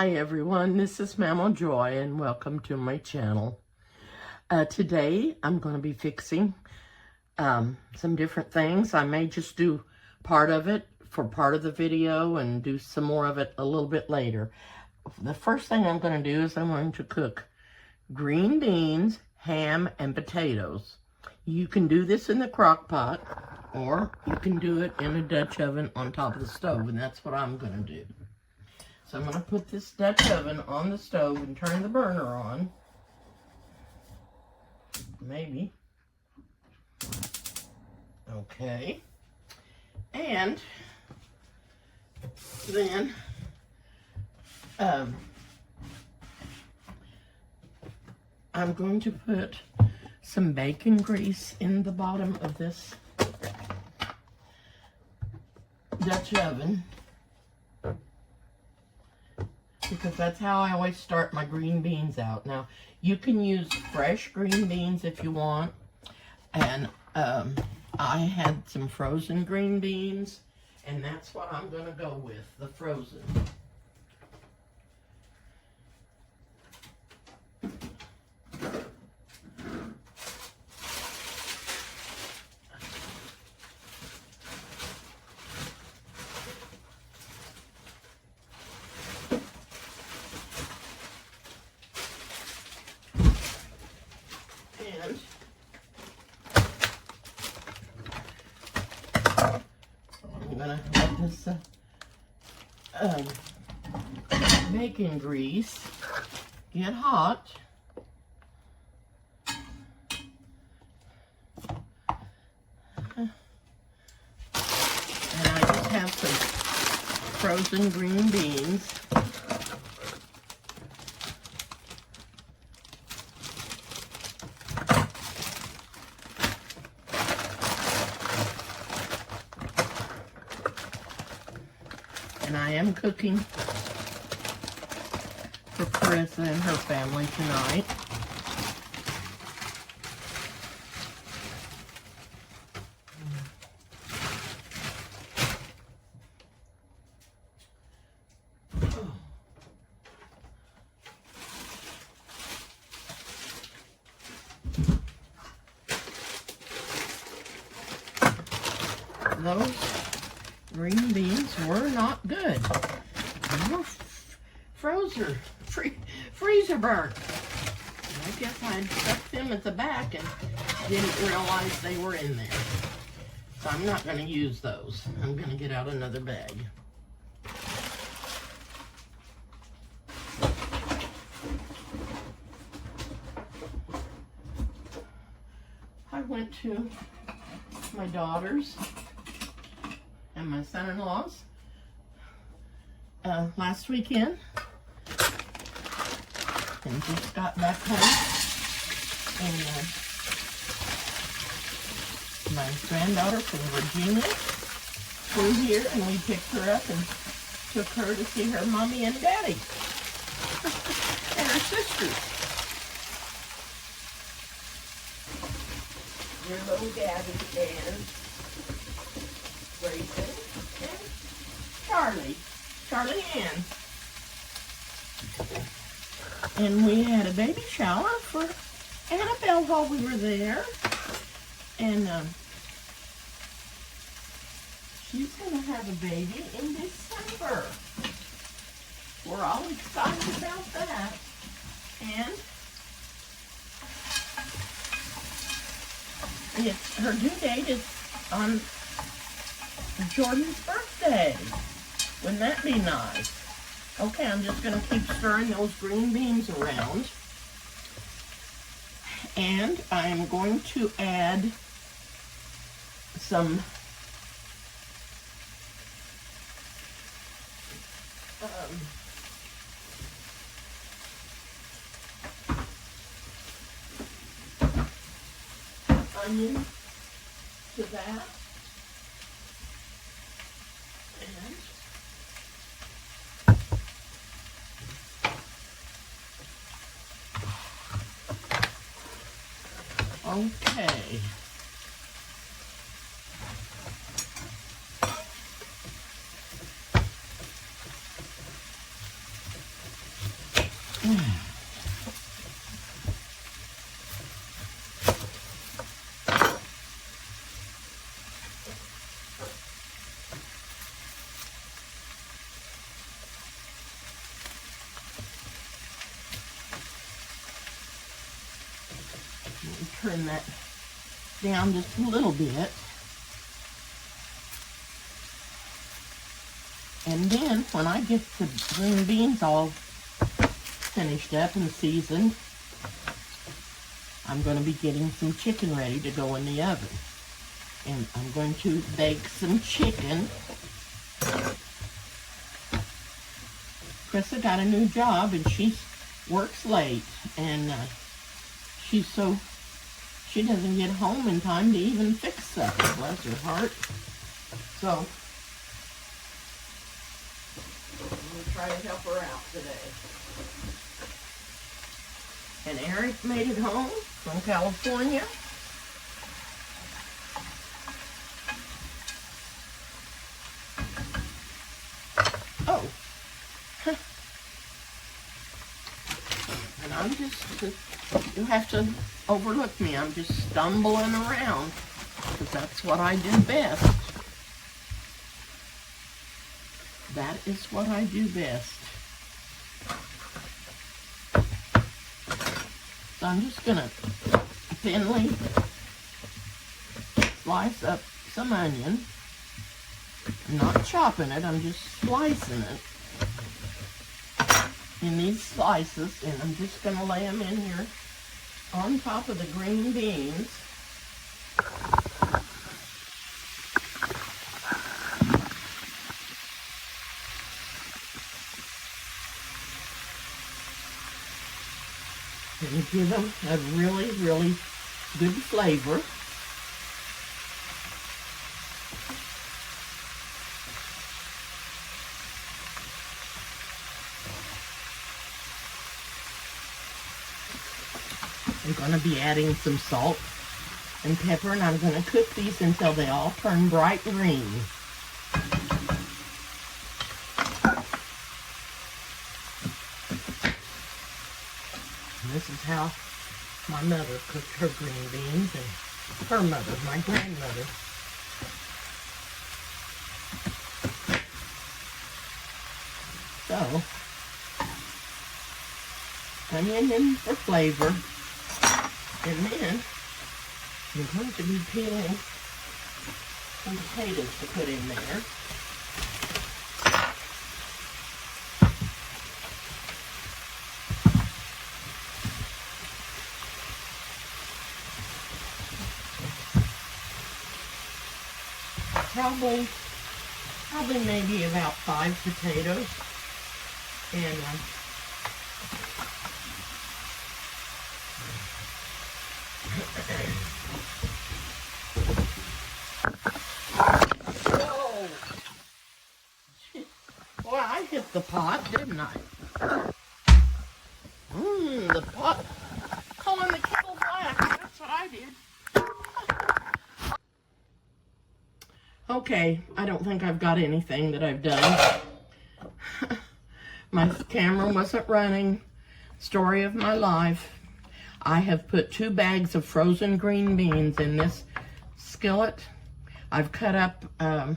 Hi everyone, this is Mama Joy and welcome to my channel. Today I'm going to be fixing some different things. I may just do part of it for part of the video and do some more of it a little bit later. The first thing I'm going to do is I'm going to cook green beans, ham, and potatoes. You can do this in the crock pot or you can do it in a Dutch oven on top of the stove, and that's what I'm going to do. So I'm going to put this Dutch oven on the stove and turn the burner on. Maybe. Okay. And then I'm going to put some bacon grease in the bottom of this Dutch oven, because that's how I always start my green beans out. Now, you can use fresh green beans if you want, and I had some frozen green beans, and that's what I'm going to go with, the frozen. I'm gonna let this bacon grease get hot. And I just have some frozen green beans. And I am cooking for Carissa and her family tonight. Those green beans were not good. They were freezer burnt. I guess I had stuck them at the back and didn't realize they were in there. So I'm not going to use those. I'm going to get out another bag. I went to my daughter's and my son-in-law's last weekend, and just got back home, and my granddaughter from Virginia flew here, and we picked her up and took her to see her mommy and daddy and her sisters. Your little Gabby and Grayson and Charlie Ann. And we had a baby shower for Annabelle while we were there. And she's going to have a baby in December. We're all excited about that. And her due date is on Jordan's birthday. Wouldn't that be nice? Okay, I'm just going to keep stirring those green beans around. And I'm going to add some onion to that. Okay. turn that down just a little bit. And then when I get the green beans all finished up and seasoned, I'm going to be getting some chicken ready to go in the oven. And I'm going to bake some chicken. Krista got a new job and she works late, and she doesn't get home in time to even fix supper, bless her heart. So I'm going to try to help her out today. And Eric made it home from California. Oh. And I'm just, you have to overlook me. I'm just stumbling around because that's what I do best. That is what I do best. So I'm just going to thinly slice up some onion. I'm not chopping it, I'm just slicing it in these slices, and I'm just going to lay them in here on top of the green beans. And give them a really, really good flavor. I'm going to be adding some salt and pepper, and I'm going to cook these until they all turn bright green. And this is how my mother cooked her green beans, and her mother, my grandmother. So, onion in for flavor. And then I'm going to be peeling some potatoes to put in there. Probably maybe about 5 potatoes. And whoa! Well, I hit the pot, didn't I? The pot calling the kettle black. That's what I did. Okay, I don't think I've got anything that I've done. My camera wasn't running. Story of my life. I have put 2 bags of frozen green beans in this skillet. I've cut up, I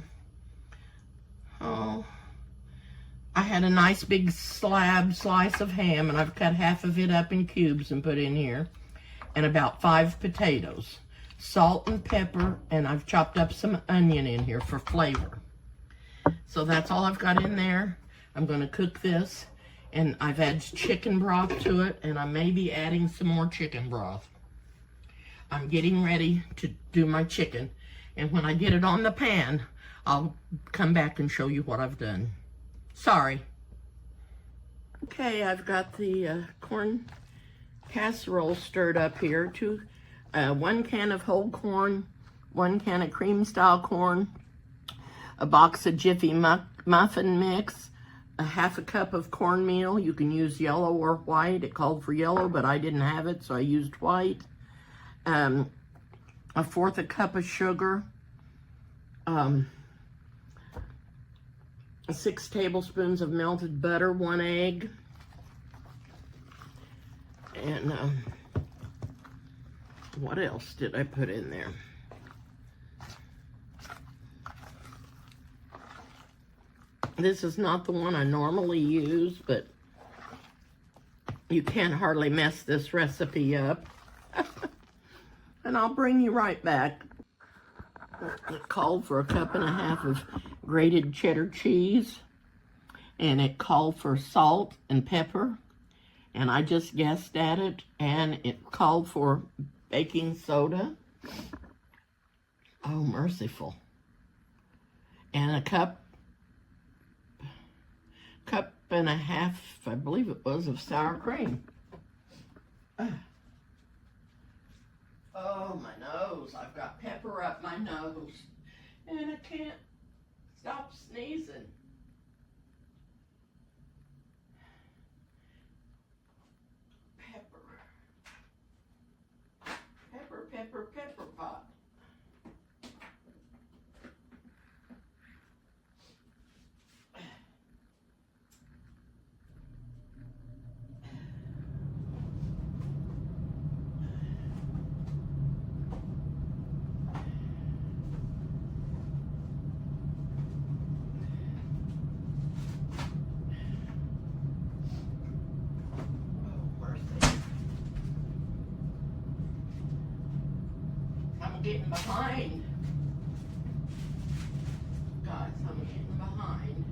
had a nice big slice of ham, and I've cut half of it up in cubes and put in here. And about 5 potatoes. Salt and pepper, and I've chopped up some onion in here for flavor. So that's all I've got in there. I'm going to cook this, and I've added chicken broth to it, and I may be adding some more chicken broth. I'm getting ready to do my chicken, and when I get it on the pan, I'll come back and show you what I've done. Sorry. Okay, I've got the corn casserole stirred up here. 1 can of whole corn, 1 can of cream style corn, a box of Jiffy muffin mix, a ½ cup of cornmeal. You can use yellow or white. It called for yellow, but I didn't have it, so I used white. 1/4 cup of sugar, 6 tablespoons of melted butter, 1 egg, and what else did I put in there? This is not the one I normally use, but you can't hardly mess this recipe up. and I'll bring you right back. It called for 1.5 cups of grated cheddar cheese, and it called for salt and pepper, and I just guessed at it, and it called for baking soda. Oh, merciful. And a cup and a half, I believe it was, of sour cream. Oh, my nose. I've got pepper up my nose, and I can't stop sneezing. Pepper pot. I'm getting behind. Guys, I'm getting behind.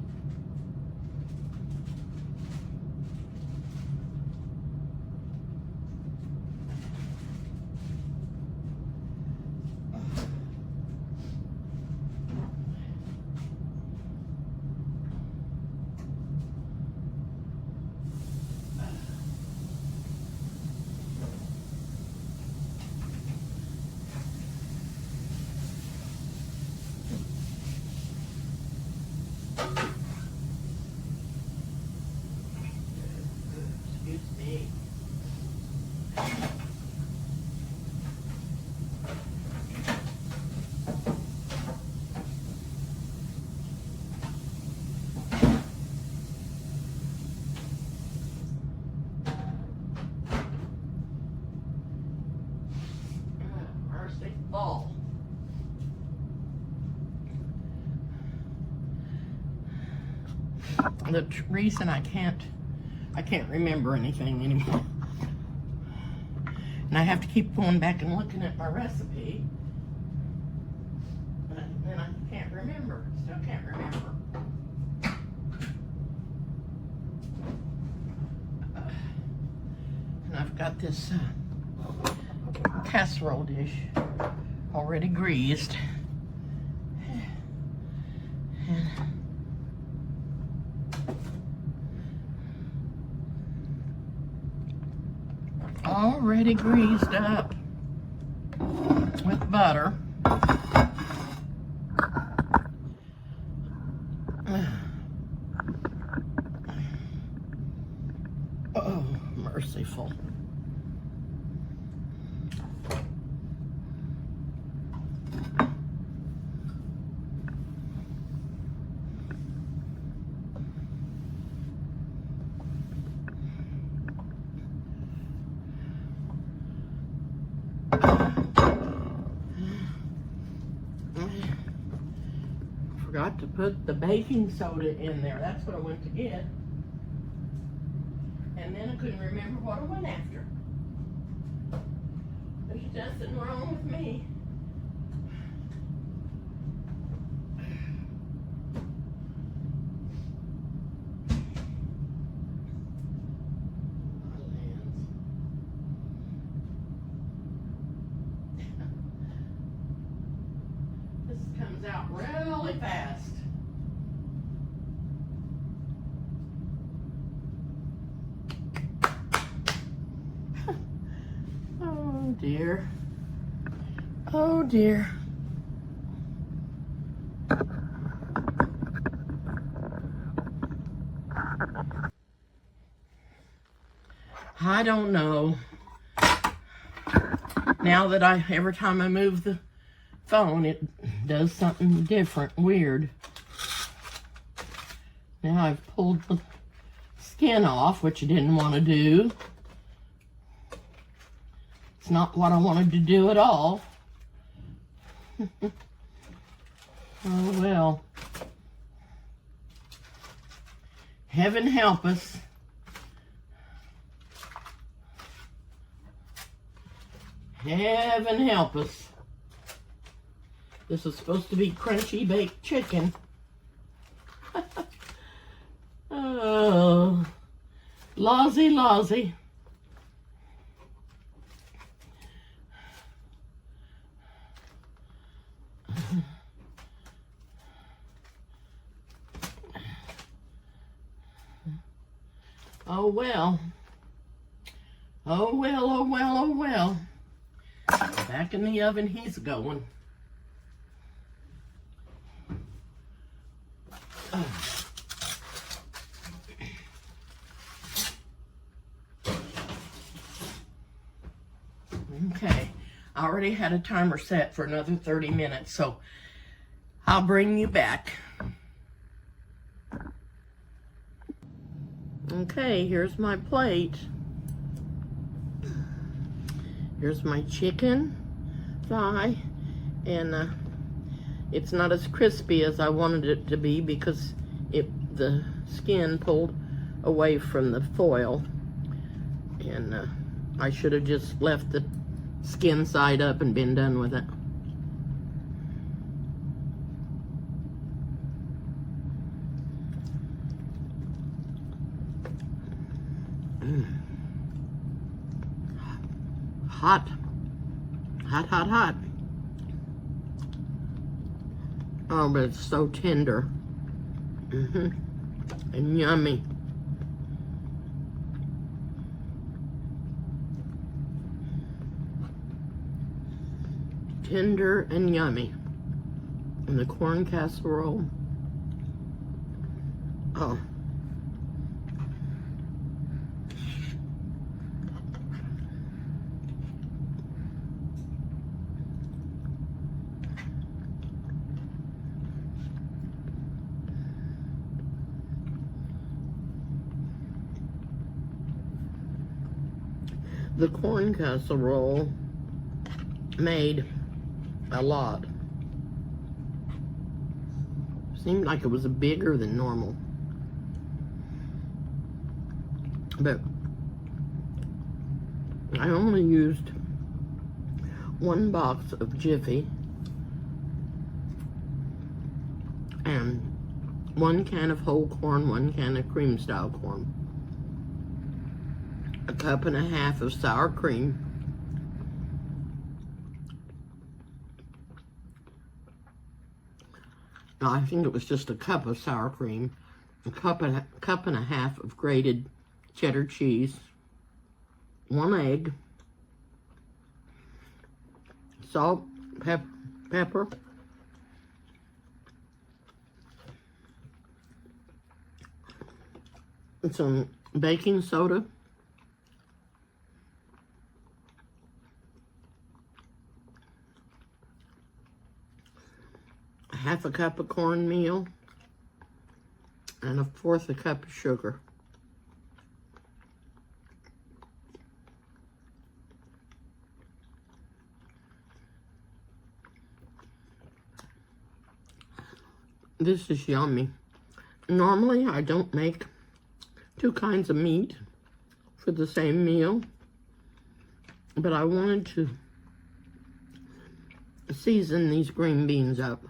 Excuse me. Merciful. The reason I can't remember anything anymore, and I have to keep going back and looking at my recipe, but then I can't remember. Still can't remember. And I've got this casserole dish already greased. And already greased up with butter. Oh, merciful. Forgot to put the baking soda in there. That's what I went to get. And then I couldn't remember what I went after. There's nothing wrong with me. This comes out really fast. Oh dear. Oh dear. I don't know. Now that every time I move the phone, it does something different, weird. Now I've pulled the skin off, which I didn't want to do. It's not what I wanted to do at all. Oh well. Heaven help us. Heaven help us. This is supposed to be crunchy baked chicken. Oh, lousy, lousy. Oh well. Oh well, oh well, oh well. Back in the oven he's going. Okay, I already had a timer set for another 30 minutes, so I'll bring you back. Okay, here's my plate. Here's my chicken thigh, and it's not as crispy as I wanted it to be because the skin pulled away from the foil, and I should have just left the skin side up and been done with it. Hot. Hot, hot, hot. Oh, but it's so tender. And yummy. Tender and yummy. And the corn casserole. Oh. The corn casserole made a lot. Seemed like it was bigger than normal. But I only used 1 box of Jiffy and 1 can of whole corn, 1 can of cream style corn. A cup and a half of sour cream, no, I think it was just a cup of sour cream, a cup and a half of grated cheddar cheese, 1 egg, salt, pepper, and some baking soda, half a cup of cornmeal, and 1/4 a cup of sugar. This is yummy. Normally, I don't make 2 kinds of meat for the same meal, but I wanted to season these green beans up.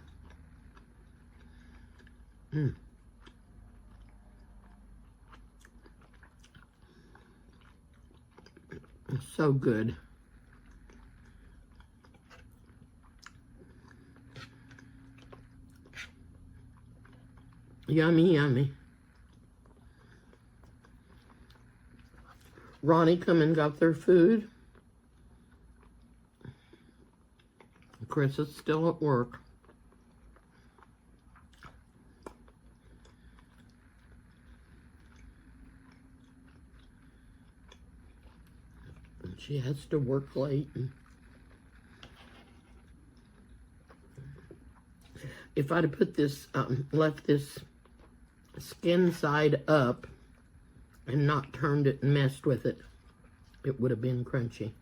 It's so good. Yummy, yummy. Ronnie come and got their food. Chris is still at work. She has to work late. If I'd have put this, left this skin side up and not turned it and messed with it, it would have been crunchy.